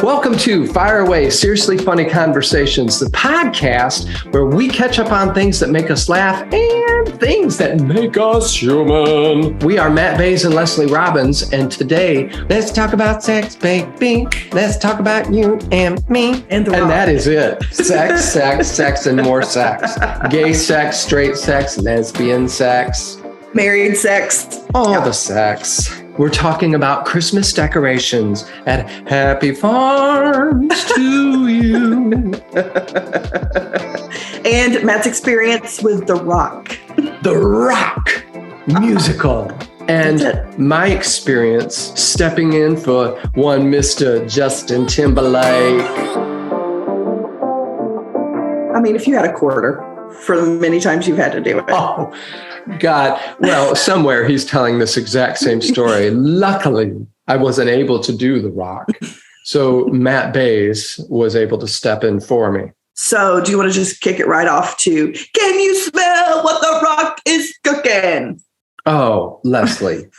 Welcome to Fire Away, Seriously Funny Conversations, the podcast where we catch up on things that make us laugh and things that make us human. We are Matt Bays and Leslie Robbins, and today, let's talk about sex, baby. Let's talk about you and me. And that is it. Sex, sex, sex, and more sex. Gay sex, straight sex, lesbian sex. Married sex. All the sex. We're talking about Christmas decorations at Happy Farms to you. And Matt's experience with The Rock. The Rock musical. And my experience stepping in for one Mr. Justin Timberlake. I mean, if you had a quarter for the many times you've had to do it. Oh, God. Well, somewhere he's telling this exact same story. Luckily, I wasn't able to do The Rock. So Matt Bays was able to step in for me. So do you want to just kick it right off to, can you smell what The Rock is cooking? Oh, Leslie.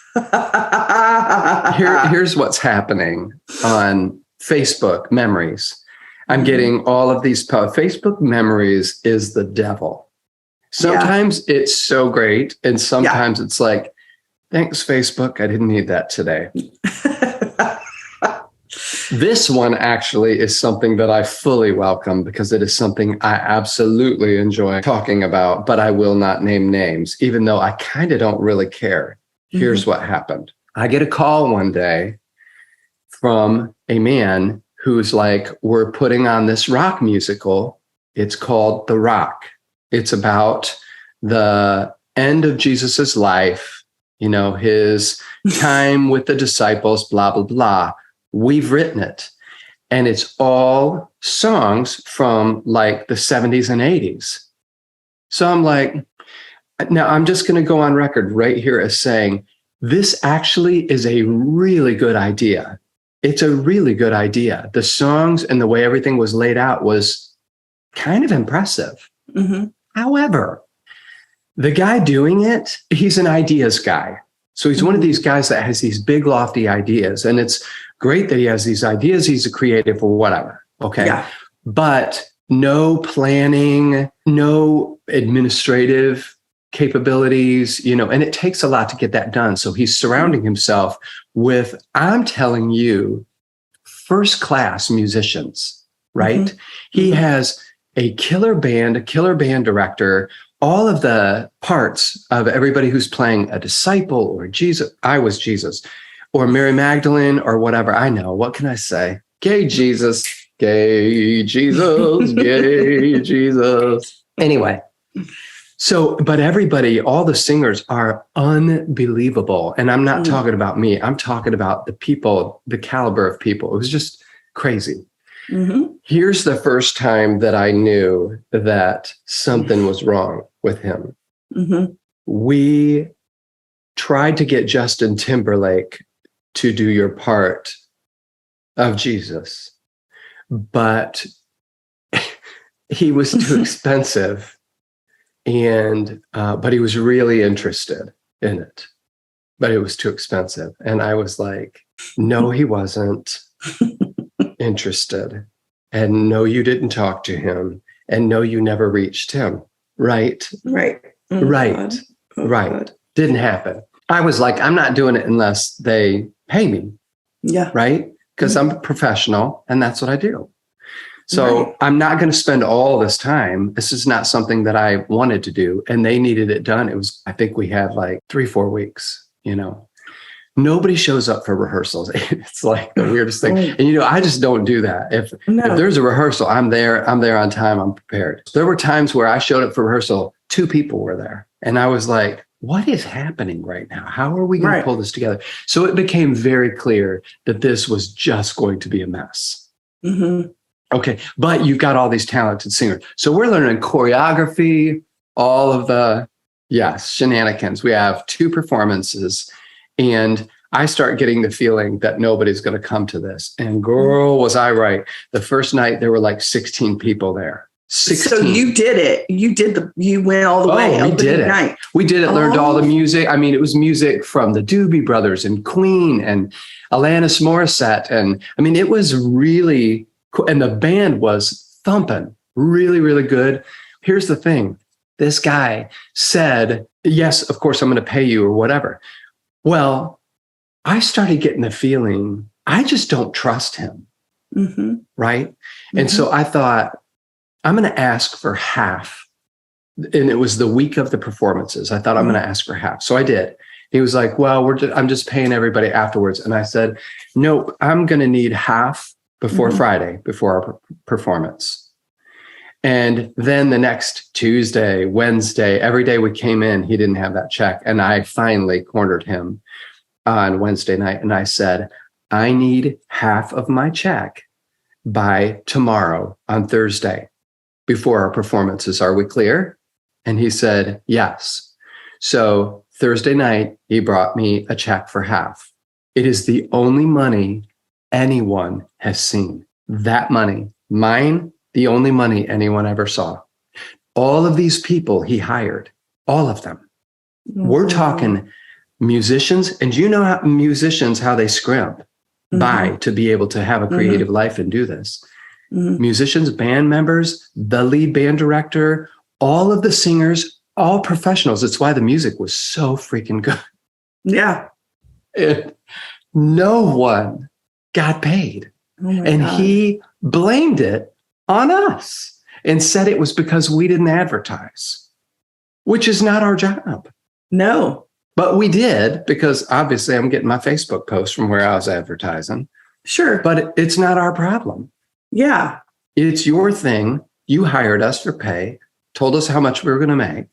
Here's what's happening on Facebook memories. I'm getting all of these Facebook memories is the devil. Sometimes it's so great. And sometimes it's like, thanks, Facebook. I didn't need that today. This one actually is something that I fully welcome because it is something I absolutely enjoy talking about, but I will not name names, even though I kind of don't really care. Here's what happened. I get a call one day from a man who's like, we're putting on this rock musical. It's called The Rock. It's about the end of Jesus's life, you know, his time with the disciples, blah, blah, blah. We've written it. And it's all songs from like the 70s and 80s. So I'm like, now I'm just going to go on record right here as saying, this actually is a really good idea. It's a really good idea. The songs and the way everything was laid out was kind of impressive. However, the guy doing it, he's an ideas guy. So he's one of these guys that has these big, lofty ideas. And it's great that he has these ideas. He's a creative or whatever. Okay. Yeah. But no planning, no administrative capabilities, you know, and it takes a lot to get that done. So he's surrounding himself with, I'm telling you, first class musicians, right? He has a killer band director, all of the parts of everybody who's playing a disciple or Jesus. I was Jesus or Mary Magdalene or whatever. I know. What can I say? Gay Jesus, gay Jesus, gay Jesus. Anyway. So, but everybody, all the singers are unbelievable. And I'm not talking about me. I'm talking about the people, the caliber of people. It was just crazy. Here's the first time that I knew that something was wrong with him. We tried to get Justin Timberlake to do your part of Jesus, but he was too expensive. And, but he was really interested in it, but it was too expensive. And I was like, no, he wasn't interested. And no, you didn't talk to him. And no, you never reached him. Right. Right. Right. Right. Didn't happen. I was like, I'm not doing it unless they pay me. Yeah. Right. Because I'm a professional and that's what I do. So I'm not going to spend all this time. This is not something that I wanted to do. And they needed it done. It was, I think we had like 3-4 weeks, you know, nobody shows up for rehearsals. It's like the weirdest thing. And, you know, I just don't do that. If there's a rehearsal, I'm there on time. I'm prepared. There were times where I showed up for rehearsal. 2 people were there. And I was like, what is happening right now? How are we going to pull this together? So it became very clear that this was just going to be a mess. Okay, but you've got all these talented singers. So we're learning choreography, all of the, shenanigans. We have 2 performances, and I start getting the feeling that nobody's going to come to this. And girl, was I right. The first night, there were like 16 people there. 16. So you did it. You went all the way. We did it. Night. We did it. Learned all the music. I mean, it was music from the Doobie Brothers and Queen and Alanis Morissette. And I mean, it was really cool. And the band was thumping really, really good. Here's the thing. This guy said, yes, of course, I'm going to pay you or whatever. Well, I started getting the feeling I just don't trust him. Mm-hmm. Right. Mm-hmm. And so I thought, I'm going to ask for half. And it was the week of the performances. I thought I'm going to ask for half. So I did. He was like, well, I'm just paying everybody afterwards. And I said, nope, I'm going to need half before Friday, before our performance. And then the next Tuesday, Wednesday, every day we came in, he didn't have that check. And I finally cornered him on Wednesday night. And I said, I need half of my check by tomorrow on Thursday before our performances. Are we clear? And he said, yes. So Thursday night, he brought me a check for half. It is the only money anyone has seen. That money, mine, the only money anyone ever saw. All of these people he hired, all of them. Mm-hmm. We're talking musicians. And you know how musicians, how they scrimp by to be able to have a creative life and do this. Musicians, band members, the lead band director, all of the singers, all professionals. It's why the music was so freaking good. Yeah. No one got paid. And God. He blamed it on us and said it was because we didn't advertise, which is not our job. No. But we did, because obviously I'm getting my Facebook post from where I was advertising. Sure. But it's not our problem. Yeah. It's your thing. You hired us for pay, told us how much we were going to make.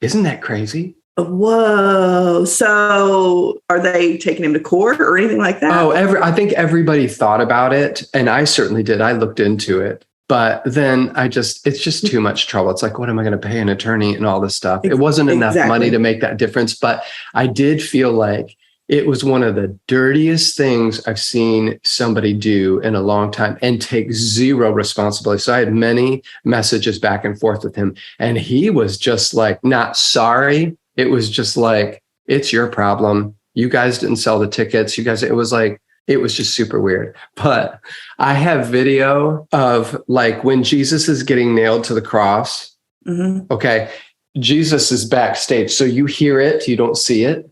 Isn't that crazy? Whoa. So are they taking him to court or anything like that? Oh, I think everybody thought about it. And I certainly did. I looked into it. But then it's just too much trouble. It's like, what am I going to pay an attorney and all this stuff? It wasn't enough money to make that difference. But I did feel like it was one of the dirtiest things I've seen somebody do in a long time and take zero responsibility. So I had many messages back and forth with him. And he was just like, not sorry. It was just like, it's your problem. You guys didn't sell the tickets. It was just super weird. But I have video of like when Jesus is getting nailed to the cross. Mm-hmm. Okay. Jesus is backstage. So you hear it, you don't see it.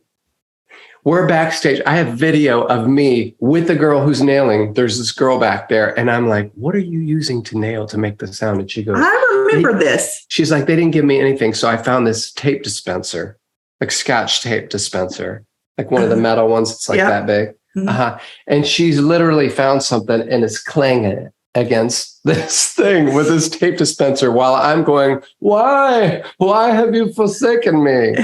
We're backstage. I have video of me with the girl who's nailing. There's this girl back there. And I'm like, what are you using to nail to make the sound? And she goes, I remember this. She's like, they didn't give me anything. So I found this tape dispenser, like Scotch tape dispenser, like one of the metal ones. It's like that big. Mm-hmm. And she's literally found something and is clanging it against this thing with this tape dispenser while I'm going, why have you forsaken me?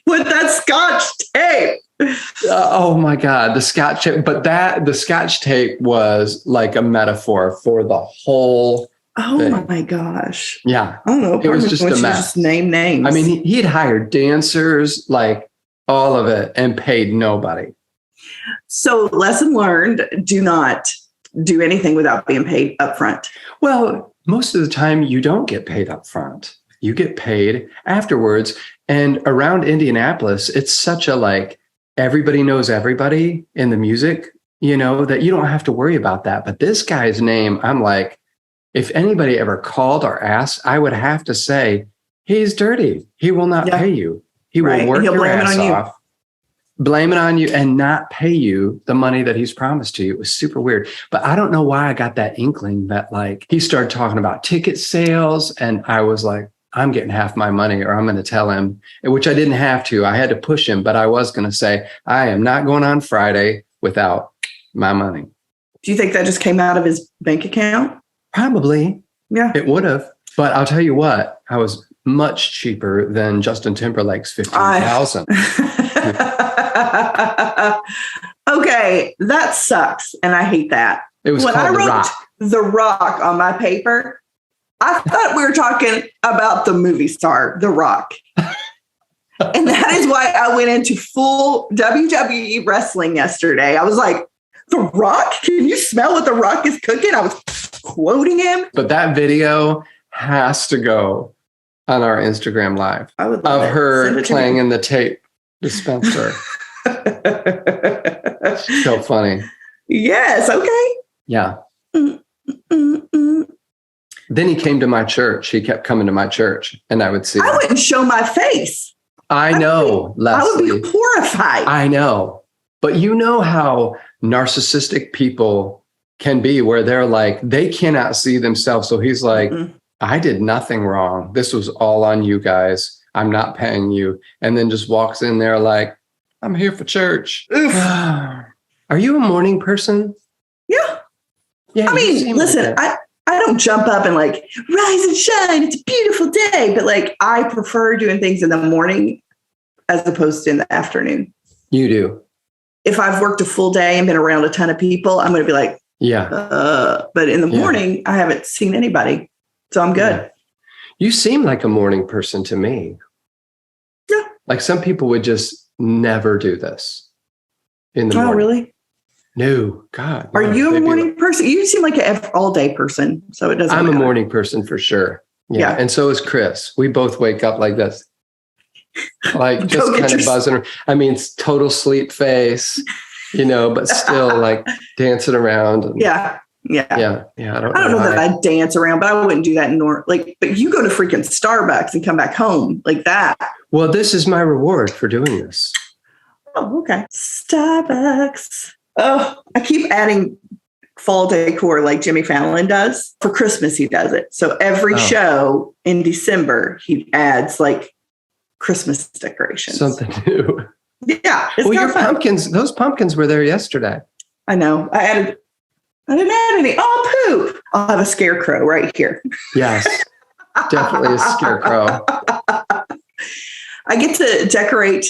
With that Scotch tape. Oh my God, the Scotch tape. But the Scotch tape was like a metaphor for the whole thing. My gosh. Yeah. I don't know. It was just a mess. Just name names. I mean, he had hired dancers, like all of it, and paid nobody. So lesson learned, do not do anything without being paid up front. Well, most of the time you don't get paid up front. You get paid afterwards. And around Indianapolis, it's such a like, everybody knows everybody in the music, that you don't have to worry about that. But this guy's name, I'm like, if anybody ever called or asked, I would have to say, he's dirty. He will not pay you. He will work your ass off, blame it on you, and not pay you the money that he's promised to you. It was super weird. But I don't know why I got that inkling that like he started talking about ticket sales. And I was like, I'm getting half my money, or I'm going to tell him, which I didn't have to. I had to push him, but I was going to say, I am not going on Friday without my money. Do you think that just came out of his bank account? Probably. Yeah. It would have. But I'll tell you what, I was much cheaper than Justin Timberlake's $15,000. Okay, that sucks. And I hate that. It was when called I wrote The Rock. The Rock on my paper, I thought we were talking about the movie star, The Rock. And that is why I went into full WWE wrestling yesterday. I was like, The Rock? Can you smell what The Rock is cooking? I was quoting him. But that video has to go on our Instagram live I would love of it. her Send it to playing me. in the tape dispenser. So funny. Yes. Okay. Yeah. Mm, mm, mm. Then he came to my church. He kept coming to my church, and I would see him. I wouldn't show my face. I know, Leslie. I would be horrified. I know. But you know how narcissistic people can be, where they're like, they cannot see themselves. So he's like, I did nothing wrong. This was all on you guys. I'm not paying you. And then just walks in there like, I'm here for church. Are you a morning person? Yeah. Yeah. I mean, listen, I don't jump up and like, rise and shine. It's a beautiful day. But like, I prefer doing things in the morning as opposed to in the afternoon. You do. If I've worked a full day and been around a ton of people, I'm going to be like, yeah. But in the morning, I haven't seen anybody. So I'm good. Yeah. You seem like a morning person to me. Yeah. Like some people would just never do this in the morning. Oh, really? No, God. Are no. you a morning person? You seem like an all-day person, so it doesn't I'm matter. a morning person for sure. Yeah. And so is Chris. We both wake up like this. Like just kind of buzzing. I mean, it's total sleep face, but still like dancing around. And, Yeah. I don't know that I dance around, but I wouldn't do that but you go to freaking Starbucks and come back home like that. Well, this is my reward for doing this. Oh, okay. Starbucks. Oh, I keep adding fall decor like Jimmy Fallon does. For Christmas, he does it. So every show in December, he adds like Christmas decorations. Something new. Yeah. Well, your pumpkins, those pumpkins were there yesterday. I know. I didn't add any. Oh, poop. I'll have a scarecrow right here. Yes. Definitely a scarecrow. I get to decorate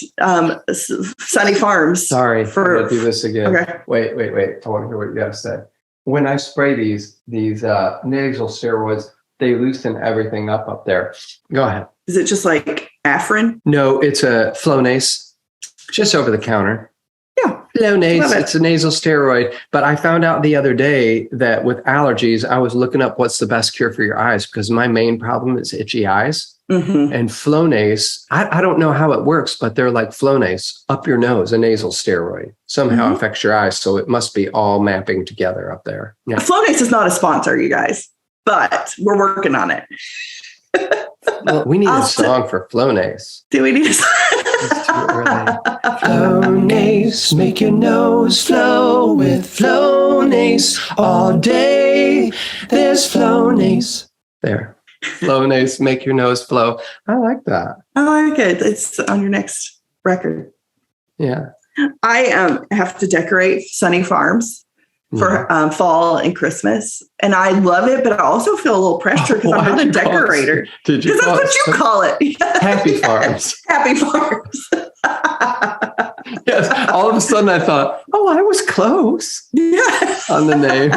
Sunny Farms. Sorry, I'm going to do this again. Okay. Wait. I want to hear what you got to say. When I spray these nasal steroids, they loosen everything up there. Go ahead. Is it just like Afrin? No, it's a Flonase, just over the counter. Yeah. Flonase, it's a nasal steroid. But I found out the other day that with allergies, I was looking up what's the best cure for your eyes because my main problem is itchy eyes. Mm-hmm. And Flonase, I don't know how it works, but they're like Flonase up your nose, a nasal steroid, somehow affects your eyes. So it must be all mapping together up there. Yeah. Flonase is not a sponsor, you guys, but we're working on it. Well, we need a song for Flonase. Do we need a song? It's too early. Flonase, make your nose flow with Flonase all day. There's Flonase. There. Flonase, make your nose flow. I like that. I like it. It's on your next record. Yeah. I have to decorate Sunny Farms for fall and Christmas. And I love it, but I also feel a little pressure because I'm not a decorator. Because that's what you call it. Happy Farms. Happy Farms. Yes. All of a sudden I thought, I was close on the name.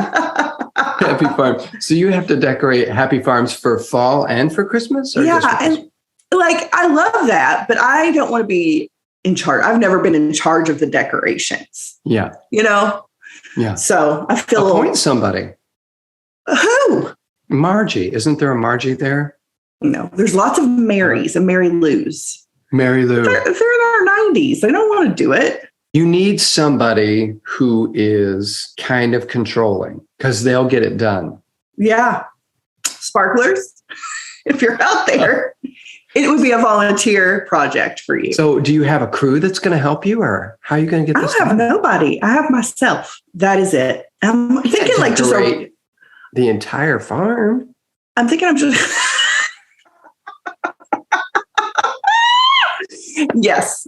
Happy Farm. So you have to decorate Happy Farms for fall and for Christmas? Or just for Christmas? And like, I love that, but I don't want to be in charge. I've never been in charge of the decorations. Yeah. Yeah. So I feel appoint somebody. Who? Margie. Isn't there a Margie there? No, there's lots of Marys and Mary Lou's. Mary Lou. They're in their 90s. They don't want to do it. You need somebody who is kind of controlling because they'll get it done. Yeah. Sparklers, if you're out there, it would be a volunteer project for you. So do you have a crew that's going to help you or how are you going to get this done? I don't have nobody. I have myself. That is it. I'm thinking like just the entire farm. I'm thinking I'm just... Yes.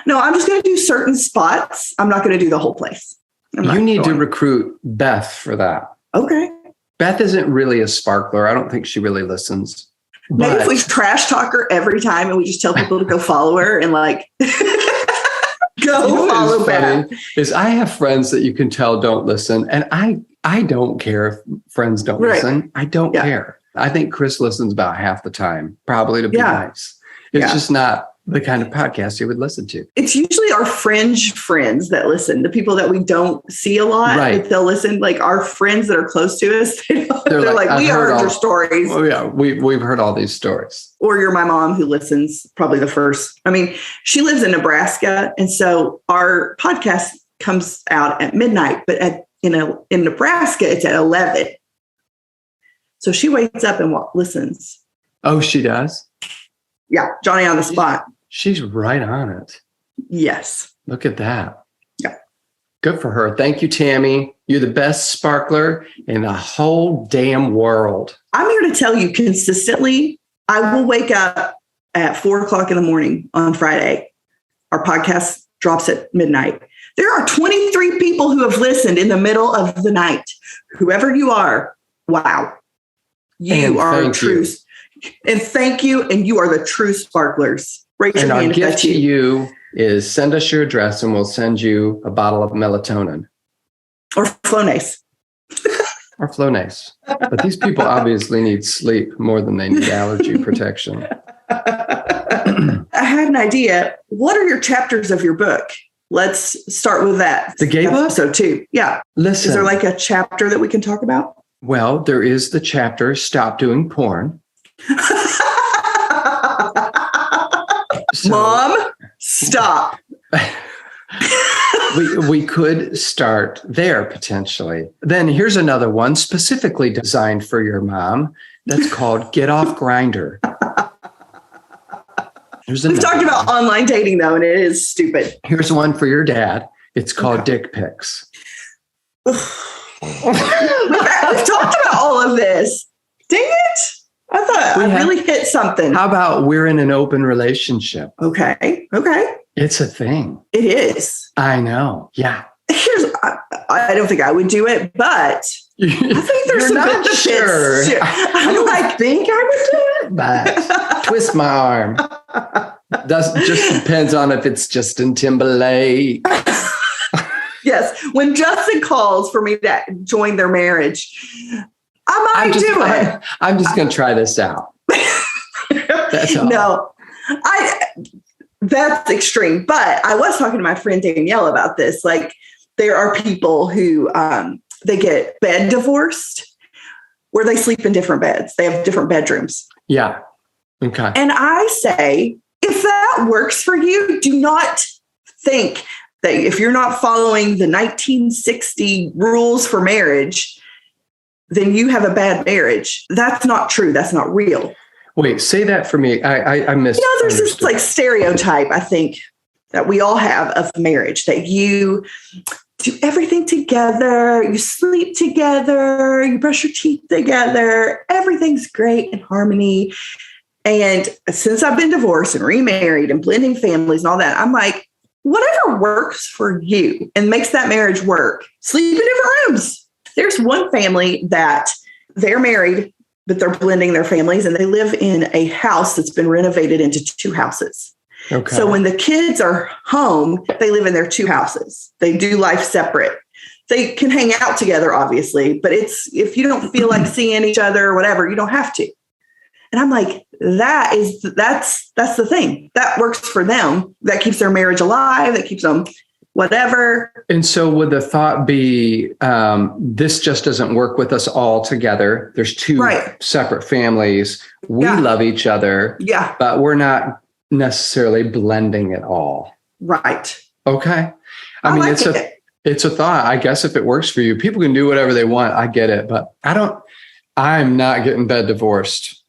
No, I'm just going to do certain spots. I'm not going to do the whole place. You need to recruit Beth for that. Okay. Beth isn't really a sparkler. I don't think she really listens. Maybe if we trash talk her every time and we just tell people to go follow her and like go follow Beth. Is I have friends that you can tell don't listen. And I don't care if friends don't listen. I don't care. I think Chris listens about half the time, probably to be nice. It's just not the kind of podcast you would listen to. It's usually our fringe friends that listen, the people that we don't see a lot, right. But they'll listen, like our friends that are close to us. They're like, we heard your stories. Oh yeah, we've heard all these stories. Or you're my mom who listens probably the first. I mean, she lives in Nebraska. And so our podcast comes out at midnight, but in Nebraska, it's at 11. So she wakes up and listens. Oh, she does? Yeah, Johnny on the spot. She's right on it. Yes. Look at that. Yeah. Good for her. Thank you, Tammy. You're the best sparkler in the whole damn world. I'm here to tell you consistently, I will wake up at 4:00 in the morning on Friday. Our podcast drops at midnight. There are 23 people who have listened in the middle of the night. Whoever you are, wow. You are true. And thank you. And you are the true sparklers. Raise your hand. Our gift to you is send us your address and we'll send you a bottle of melatonin. Or Flonase. Or Flonase. But these people obviously need sleep more than they need allergy protection. I had an idea. What are your chapters of your book? Let's start with that. The gay book? Episode 2. Yeah. Listen. Is there like a chapter that we can talk about? Well, there is the chapter, Stop Doing Porn. Mom, stop. we could start there potentially. Then here's another one specifically designed for your mom. That's called Get Off Grindr. We've talked about online dating though, and it is stupid. Here's one for your dad. It's called Dick Pics. We've talked about all of this. Dang it. I thought I really hit something. How about we're in an open relationship? Okay. It's a thing. It is. I know. Yeah. I don't think I would do it, but I think there's some benefits. Sure. I don't think I would do it, but twist my arm. Just depends on if it's Justin Timberlake. Yes. When Justin calls for me to join their marriage, I might do it. I'm just going to try this out. That's all. No, that's extreme. But I was talking to my friend Danielle about this. Like, there are people who they get bed divorced where they sleep in different beds. They have different bedrooms. Yeah. Okay. And I say, if that works for you, do not think that if you're not following the 1960 rules for marriage, then you have a bad marriage. That's not true. That's not real. Wait, say that for me. I missed. There's this like stereotype, I think, that we all have of marriage, that you do everything together, you sleep together, you brush your teeth together, everything's great in harmony. And since I've been divorced and remarried and blending families and all that, I'm like, whatever works for you and makes that marriage work, sleep in different rooms. There's one family that they're married, but they're blending their families and they live in a house that's been renovated into 2 houses. Okay. So when the kids are home, they live in their 2 houses. They do life separate. They can hang out together, obviously, but if you don't feel like seeing each other or whatever, you don't have to. And I'm like, that's the thing that works for them. That keeps their marriage alive. That keeps them whatever. And so would the thought be, this just doesn't work with us all together. There's 2 separate families. We love each other, but we're not necessarily blending at all. Right. Okay. I mean, it's a thought. I guess if it works for you, people can do whatever they want. I get it, but I'm not getting bed divorced.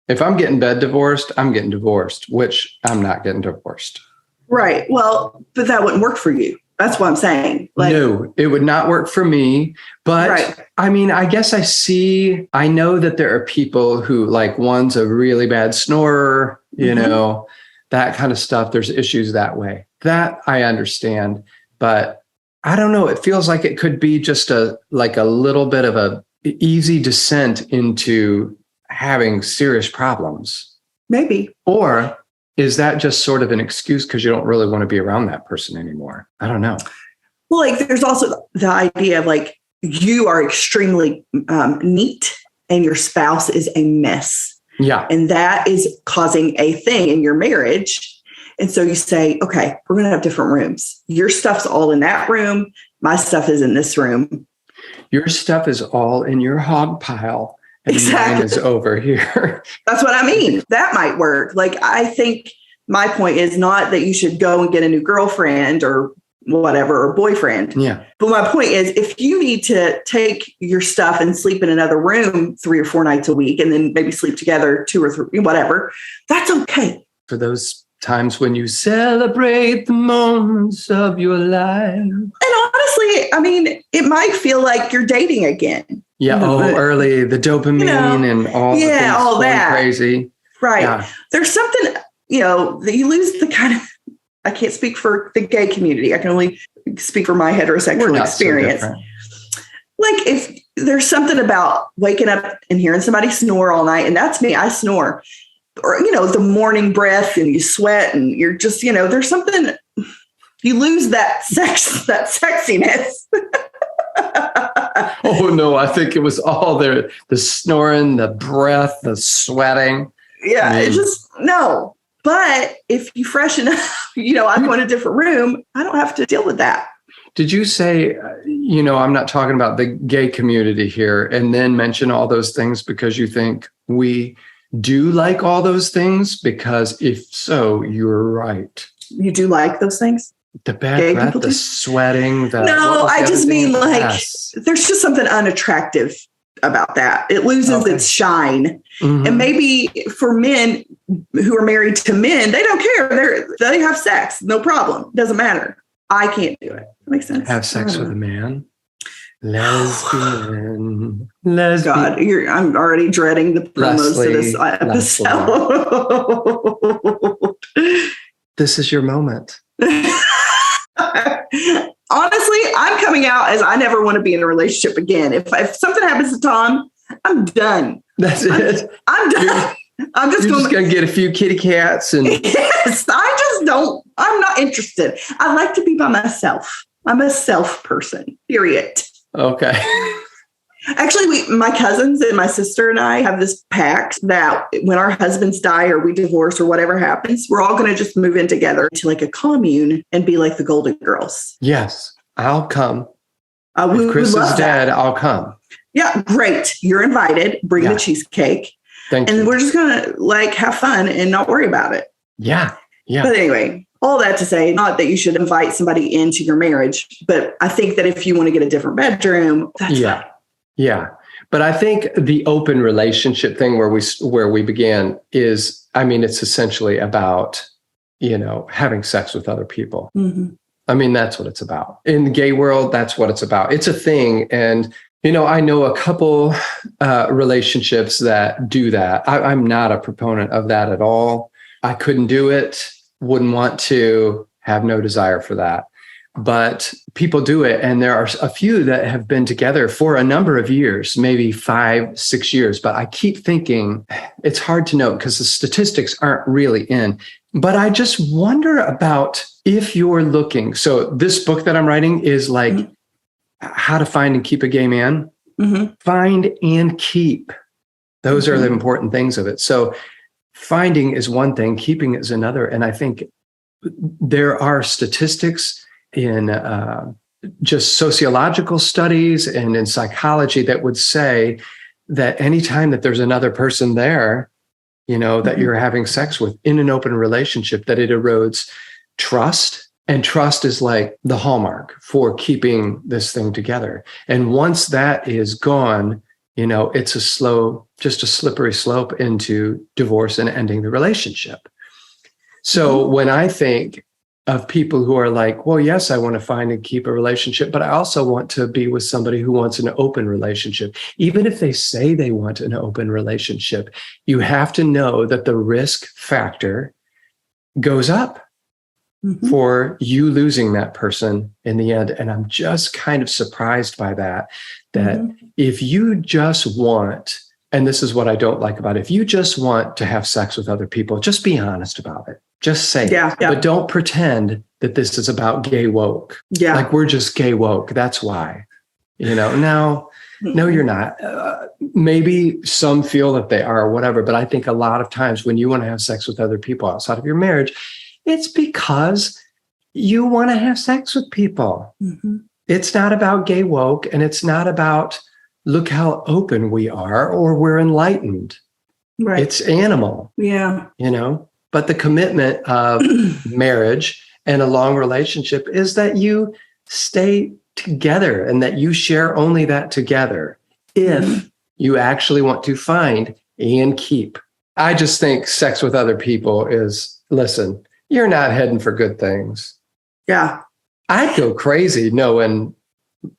If I'm getting bed divorced, I'm getting divorced, which I'm not getting divorced. Right. Well, but that wouldn't work for you. That's what I'm saying. No, it would not work for me. But I mean, I guess I know that there are people who like one's a really bad snorer, you know, that kind of stuff. There's issues that way. That I understand. But I don't know. It feels like it could be just a little bit of a easy descent into having serious problems. Maybe. Or is that just sort of an excuse because you don't really want to be around that person anymore? I don't know. Well, like there's also the idea of like you are extremely neat and your spouse is a mess. Yeah. And that is causing a thing in your marriage. And so you say, okay, we're going to have different rooms. Your stuff's all in that room. My stuff is in this room. Your stuff is all in your hog pile. And Exactly. mine is over here. That's what I mean. That might work. Like, I think my point is not that you should go and get a new girlfriend or whatever, or boyfriend. Yeah. But my point is, if you need to take your stuff and sleep in another room 3 or 4 nights a week, and then maybe sleep together 2 or 3, whatever, that's okay. For those times when you celebrate the moments of your life. And honestly, I mean, it might feel like you're dating again. Yeah. Early, the dopamine and all the things all going that. crazy. Right. Yeah. There's something, that you lose the kind of, I can't speak for the gay community. I can only speak for my heterosexual experience. So like, if there's something about waking up and hearing somebody snore all night, and that's me, I snore, or, the morning breath and you sweat and you're just, there's something, you lose that sexiness. Oh no, I think it was all there. The snoring, the breath, the sweating. Yeah, it's just, no. But if you freshen up, I go in a different room, I don't have to deal with that. Did you say, I'm not talking about the gay community here, and then mention all those things because you think we do like all those things? Because if so, you're right. You do like those things? The bad breath, the sweating. No, I just mean there's just something unattractive about that. It loses its shine. Mm-hmm. And maybe for men who are married to men, they don't care. They have sex. No problem. Doesn't matter. I can't do it. That makes sense. Have sex with a man. Lesbian. God, I'm already dreading the promos to this episode. This is your moment. Honestly, I'm coming out as I never want to be in a relationship again. If something happens to Tom, I'm done. That's it. I'm done. I'm just going to get a few kitty cats and yes, I'm not interested. I like to be by myself. I'm a self person, period. Okay. Actually, my cousins and my sister and I have this pact that when our husbands die or we divorce or whatever happens, we're all going to just move in together to like a commune and be like the Golden Girls. Yes, I'll come. If Chris is dead, I'll come. Yeah, great. You're invited. Bring the cheesecake. Thank you. And we're just going to have fun and not worry about it. Yeah. Yeah. But anyway, all that to say, not that you should invite somebody into your marriage, but I think that if you want to get a different bedroom, that's fine. Yeah. But I think the open relationship thing where we began is, it's essentially about, having sex with other people. Mm-hmm. That's what it's about. In the gay world, that's what it's about. It's a thing. And, I know a couple relationships that do that. I'm not a proponent of that at all. I couldn't do it. Wouldn't want to, have no desire for that. But people do it. And there are a few that have been together for a number of years, maybe 5-6 years. But I keep thinking it's hard to know because the statistics aren't really in. But I just wonder about if you're looking. So this book that I'm writing is like how to find and keep a gay man. Mm-hmm. Find and keep. Those are the important things of it. So finding is one thing, keeping is another. And I think there are statistics in just sociological studies and in psychology that would say that anytime that there's another person there, that you're having sex with in an open relationship, that it erodes trust. And trust is like the hallmark for keeping this thing together. And once that is gone, it's just a slippery slope into divorce and ending the relationship. So when I think of people who are like, well, yes, I want to find and keep a relationship, but I also want to be with somebody who wants an open relationship. Even if they say they want an open relationship, you have to know that the risk factor goes up for you losing that person in the end. And I'm just kind of surprised by that if you just want, and this is what I don't like about it, if you just want to have sex with other people, just be honest about it. Just say it. But don't pretend that this is about gay woke. Yeah. Like we're just gay woke. That's why, no, you're not. Maybe some feel that they are or whatever, but I think a lot of times when you want to have sex with other people outside of your marriage, It's because you want to have sex with people. Mm-hmm. It's not about gay woke, and it's not about look how open we are or we're enlightened. Right. It's animal. Yeah. But the commitment of marriage and a long relationship is that you stay together and that you share only that together if you actually want to find and keep. I just think sex with other people is, listen, you're not heading for good things. Yeah. I'd go crazy knowing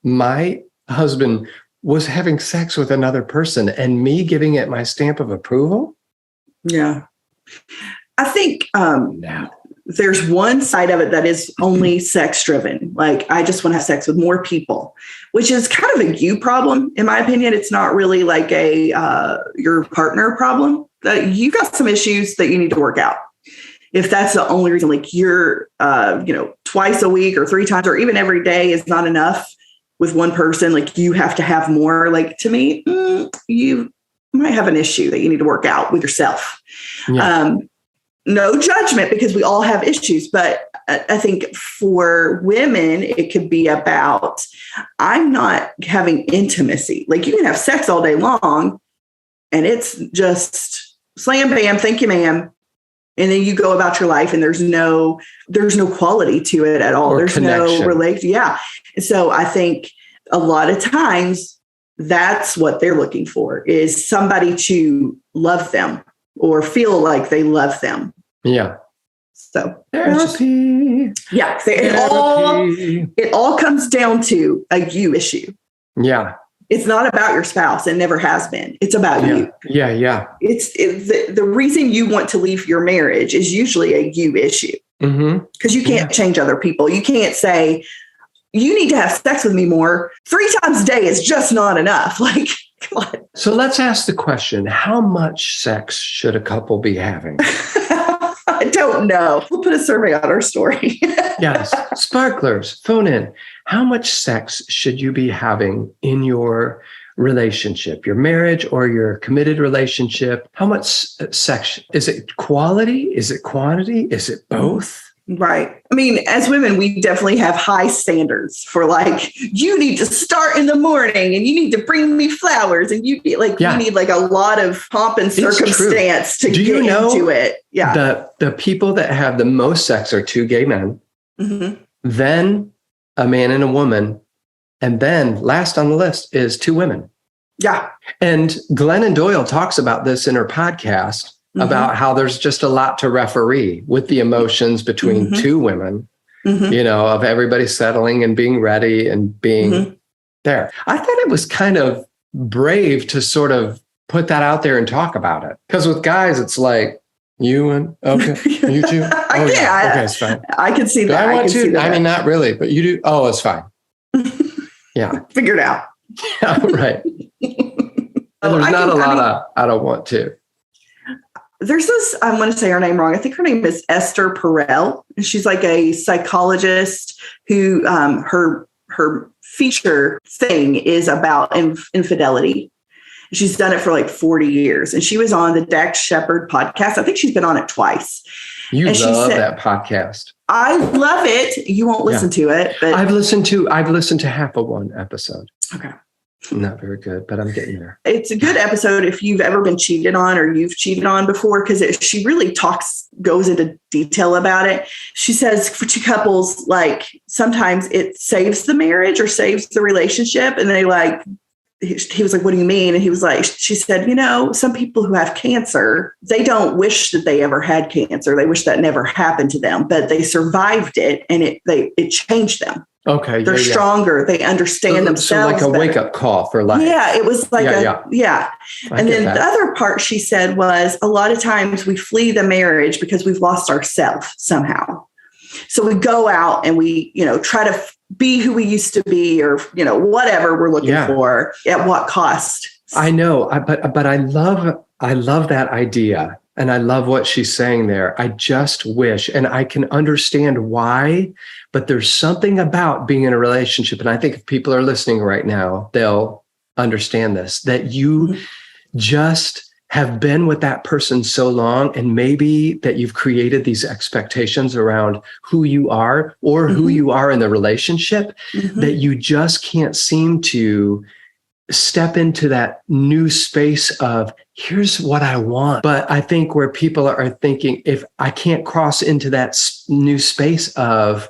my husband was having sex with another person and me giving it my stamp of approval. Yeah. I think there's one side of it that is only sex driven. Like, I just want to have sex with more people, which is kind of a you problem, in my opinion. It's not really like your partner problem. That you got some issues that you need to work out. If that's the only reason, like you're, twice a week or 3 times or even every day is not enough with one person, like you have to have more. Like, to me, you might have an issue that you need to work out with yourself. Yeah. No judgment, because we all have issues. But I think for women, it could be about, I'm not having intimacy. Like, you can have sex all day long and it's just slam, bam, thank you, ma'am. And then you go about your life and there's no quality to it at all. Or there's connection. No relation. Yeah. And so I think a lot of times that's what they're looking for, is somebody to love them or feel like they love them. Yeah. So therapy. Yeah. It all comes down to a you issue. Yeah. It's not about your spouse. It never has been. It's about you. Yeah. Yeah. It's the reason you want to leave your marriage is usually a you issue. Because you can't change other people. You can't say, you need to have sex with me more. 3 times a day is just not enough. Like, come on. So let's ask the question, how much sex should a couple be having? I don't know. We'll put a survey on our story. Yes. Sparklers, phone in. How much sex should you be having in your relationship, your marriage or your committed relationship? How much sex? Is it quality? Is it quantity? Is it both? Right. I mean, as women, we definitely have high standards for, like, you need to start in the morning and you need to bring me flowers and you need like a lot of pomp and circumstance to get into it. Yeah. The people that have the most sex are 2 gay men, then a man and a woman, and then last on the list is 2 women. Yeah. And Glennon Doyle talks about this in her podcast. About how there's just a lot to referee with the emotions between 2 women, of everybody settling and being ready and being there. I thought it was kind of brave to sort of put that out there and talk about it. Because with guys, it's like, you and, okay, you too? Oh, yeah. Okay, it's fine. I can see that. I want to. I mean, not really, but you do. Oh, it's fine. Yeah. Figure it out. Yeah, right. There's not a lot of, I don't want to. There's this, I'm going to say her name wrong. I think her name is Esther Perel. And she's like a psychologist who her feature thing is about infidelity. She's done it for like 40 years. And she was on the Dax Shepard podcast. I think she's been on it twice. You love that podcast. I love it. You won't listen to it, but I've listened to half of one episode. Okay. Not very good, but I'm getting there. It's a good episode if you've ever been cheated on or you've cheated on before, because she really goes into detail about it. She says for 2 couples, like, sometimes it saves the marriage or saves the relationship. And he was like, what do you mean? And he was like, she said, some people who have cancer, they don't wish that they ever had cancer. They wish that never happened to them, but they survived it and it changed them. Okay. They're stronger. They understand themselves. So like a wake-up call for life. Yeah, it was like And then the other part she said was, a lot of times we flee the marriage because we've lost ourselves somehow. So we go out and we, try to be who we used to be, or, whatever we're looking for, at what cost. I know, but I love that idea. And I love what she's saying there. I just wish, and I can understand why, but there's something about being in a relationship. And I think if people are listening right now, they'll understand this, that you just have been with that person so long, and maybe that you've created these expectations around who you are or who you are in the relationship, that you just can't seem to step into that new space of here's what I want. But I think where people are thinking, if I can't cross into that new space of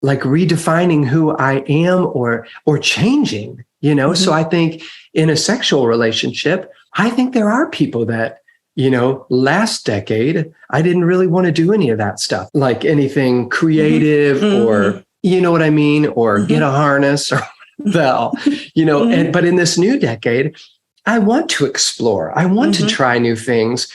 like redefining who I am or changing, so I think in a sexual relationship, I think there are people that, last decade, I didn't really want to do any of that stuff, like anything creative or, you know what I mean? Or get a harness or but in this new decade, I want to explore. I want to try new things.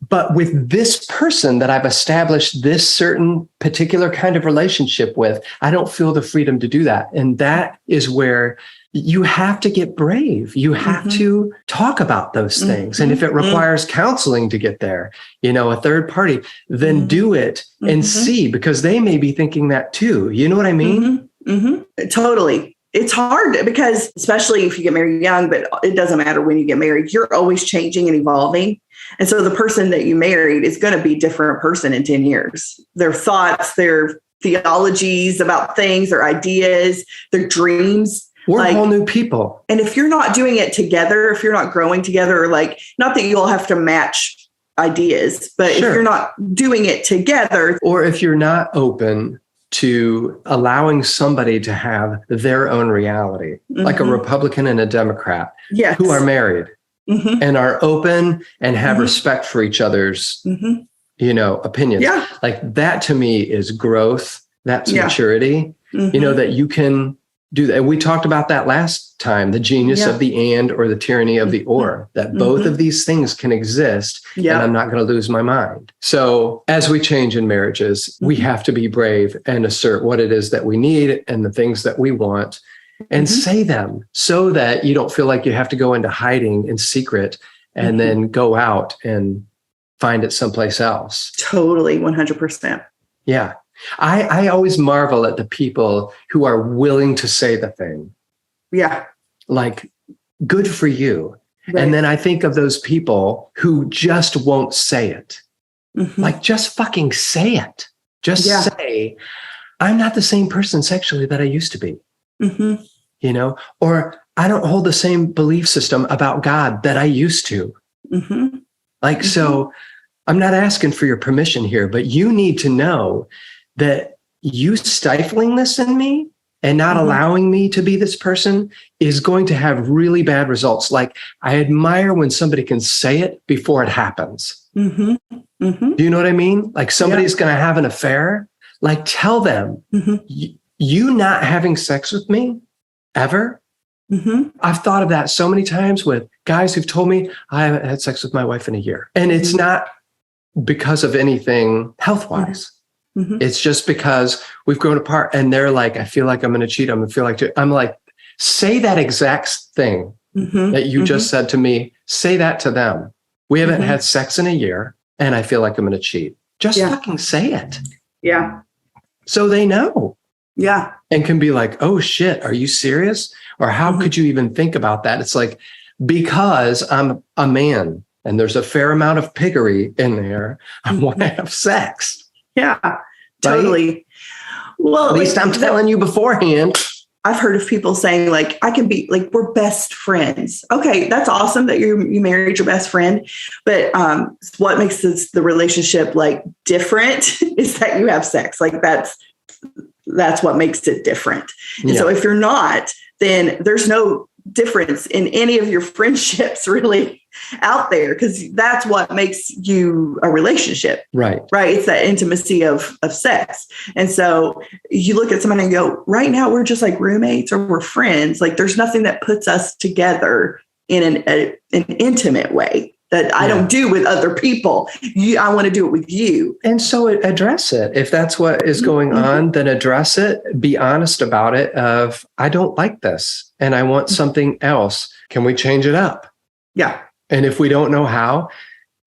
But with this person that I've established this certain particular kind of relationship with, I don't feel the freedom to do that. And that is where you have to get brave. You have to talk about those things. And if it requires counseling to get there, a third party, then do it and see, because they may be thinking that too. You know what I mean? Totally. It's hard because, especially if you get married young, but it doesn't matter when you get married, you're always changing and evolving. And so the person that you married is going to be a different person in 10 years. Their thoughts, their theologies about things, their ideas, their dreams. We're whole new people. And if you're not doing it together, if you're not growing together, not that you'll have to match ideas, but if you're not doing it together. Or if you're not open to allowing somebody to have their own reality, like a Republican and a Democrat who are married and are open and have respect for each other's, opinions. Yeah. Like that to me is growth. That's maturity, that you can do that. And we talked about that last time, the genius of the and or the tyranny of the or, that both of these things can exist and I'm not going to lose my mind. So as we change in marriages, we have to be brave and assert what it is that we need and the things that we want and say them so that you don't feel like you have to go into hiding in secret and then go out and find it someplace else. Totally. 100%. Yeah. I always marvel at the people who are willing to say the thing. Yeah. Like, good for you. Right. And then I think of those people who just won't say it. Like, just fucking say it. Just say, I'm not the same person sexually that I used to be. Or I don't hold the same belief system about God that I used to. So I'm not asking for your permission here, but you need to know that you stifling this in me and not allowing me to be this person is going to have really bad results. Like, I admire when somebody can say it before it happens. Do you know what I mean? Like, somebody's going to have an affair. Like, tell them, you not having sex with me ever. I've thought of that so many times with guys who've told me I haven't had sex with my wife in a year. And it's not because of anything health-wise. It's just because we've grown apart and they're like, I feel like I'm going to cheat. I'm like, say that exact thing that you just said to me. Say that to them. We haven't had sex in a year and I feel like I'm going to cheat. Just fucking say it. Yeah. So they know. Yeah. And can be like, oh shit, are you serious? Or how could you even think about that? It's like, because I'm a man and there's a fair amount of piggery in there, I want to have sex. Yeah, totally. Right? Well, at least I'm telling you beforehand. I've heard of people saying like, I can be like, we're best friends. Okay. That's awesome that you married your best friend. But what makes the relationship like different is that you have sex. Like that's what makes it different. And so if you're not, then there's no difference in any of your friendships really out there, because that's what makes you a relationship. Right. It's that intimacy of sex. And so you look at somebody and go, right now we're just like roommates or we're friends. Like there's nothing that puts us together in an intimate way that I don't do with other people. I want to do it with you. And so address it. If that's what is going on, then address it. Be honest about it of, I don't like this and I want something else. Can we change it up? Yeah. And if we don't know how,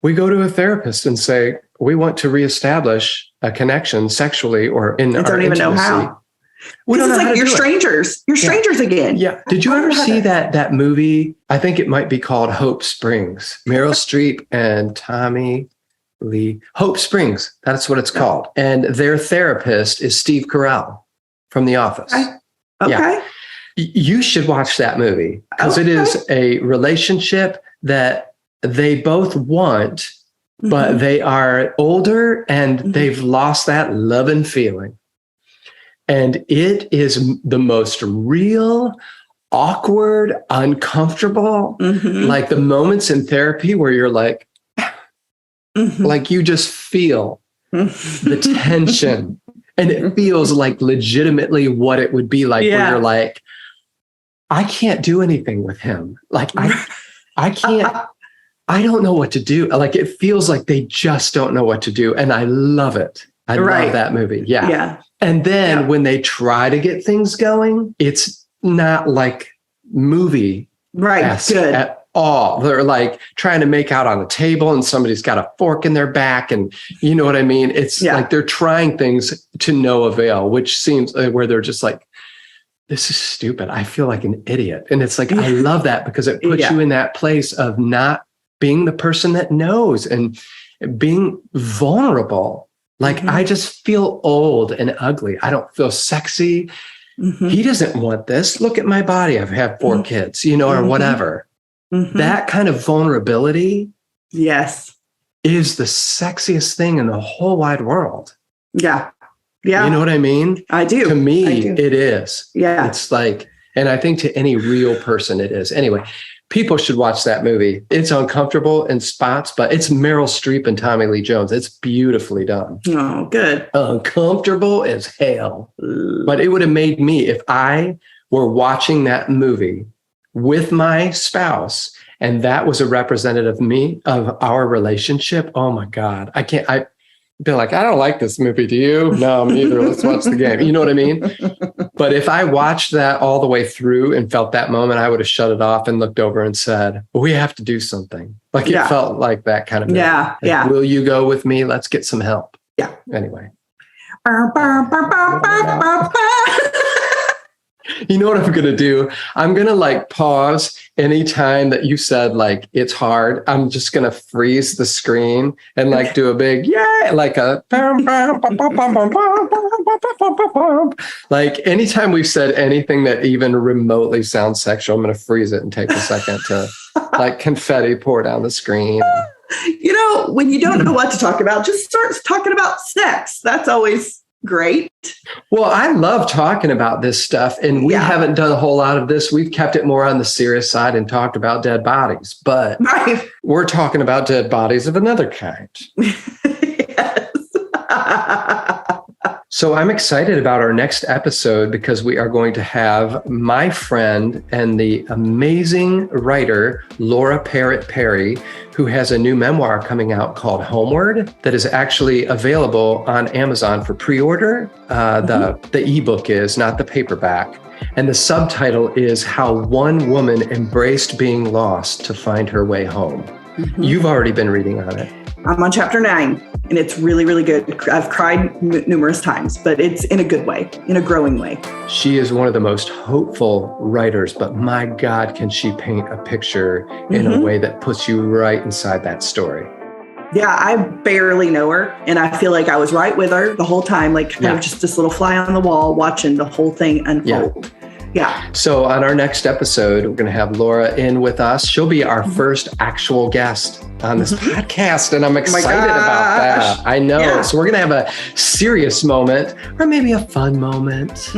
we go to a therapist and say, we want to reestablish a connection sexually or in our intimacy. Don't even know how. Because it's like you're strangers. You're strangers again. Yeah. Did you ever see that movie? I think it might be called Hope Springs. Meryl Streep and Tommy Lee. Hope Springs. That's what it's called. And their therapist is Steve Carell from The Office. Okay. Yeah. You should watch that movie because it is a relationship that they both want, but they are older and they've lost that loving feeling. And it is the most real, awkward, uncomfortable, like the moments in therapy where you're like you just feel the tension. And it feels like legitimately what it would be like where you're like, I can't do anything with him. Like I can't, I don't know what to do. Like it feels like they just don't know what to do. And I love it. I love that movie. Yeah. And then when they try to get things going, it's not like movie at all. They're like trying to make out on the table and somebody's got a fork in their back. And you know what I mean? It's like they're trying things to no avail, which seems where they're just like, this is stupid. I feel like an idiot. And it's like, I love that because it puts you in that place of not being the person that knows and being vulnerable. Like, I just feel old and ugly. I don't feel sexy. He doesn't want this. Look at my body. I've had 4 kids, you know, or whatever. That kind of vulnerability is the sexiest thing in the whole wide world. Yeah. You know what I mean? I do. To me, it is. Yeah. It's like, and I think to any real person it is. Anyway, people should watch that movie. It's uncomfortable in spots, but it's Meryl Streep and Tommy Lee Jones. It's beautifully done. Oh, good. Uncomfortable as hell. But it would have made me, if I were watching that movie with my spouse and that was a representative of our relationship, oh my God, I'd be like, I don't like this movie. Do you? No, me neither. Let's watch the game. You know what I mean? But if I watched that all the way through and felt that moment, I would have shut it off and looked over and said, we have to do something. Like it felt like that kind of movie. Like, will you go with me? Let's get some help. Yeah. Anyway. You know what I'm going to do? I'm going to like pause anytime that you said like, it's hard. I'm just going to freeze the screen and like do a big, like a, like anytime we've said anything that even remotely sounds sexual, I'm going to freeze it and take a second to like confetti pour down the screen. You know, when you don't know what to talk about, just start talking about sex. That's always great. Well, I love talking about this stuff, and we haven't done a whole lot of this. We've kept it more on the serious side and talked about dead bodies, but we're talking about dead bodies of another kind. So I'm excited about our next episode because we are going to have my friend and the amazing writer, Laura Parrott Perry, who has a new memoir coming out called Homeward that is actually available on Amazon for pre-order. The ebook is, not the paperback. And the subtitle is How One Woman Embraced Being Lost to Find Her Way Home. You've already been reading on it. I'm on chapter 9, and it's really, really good. I've cried numerous times, but it's in a good way, in a growing way. She is one of the most hopeful writers, but my God, can she paint a picture in a way that puts you right inside that story. Yeah, I barely know her, and I feel like I was right with her the whole time, like kind of just this little fly on the wall watching the whole thing unfold. Yeah. So on our next episode, we're going to have Laura in with us. She'll be our first actual guest on this podcast, and I'm excited about that. I know. Yeah. So we're going to have a serious moment or maybe a fun moment.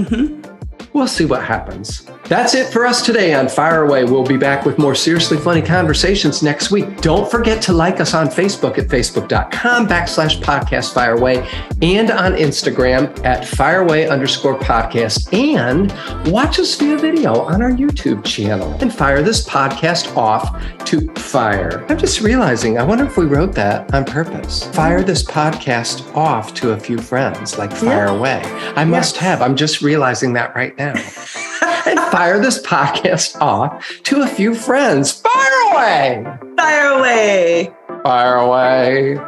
We'll see what happens. That's it for us today on Fire Away. We'll be back with more seriously funny conversations next week. Don't forget to like us on Facebook at facebook.com/podcast Fireaway and on Instagram at Fireaway_podcast, and watch us via video on our YouTube channel and fire this podcast off to fire. I'm just realizing, I wonder if we wrote that on purpose. Fire this podcast off to a few friends, like fire away. I must have. I'm just realizing that right now. And fire this podcast off to a few friends. Fire away! Fire away! Fire away!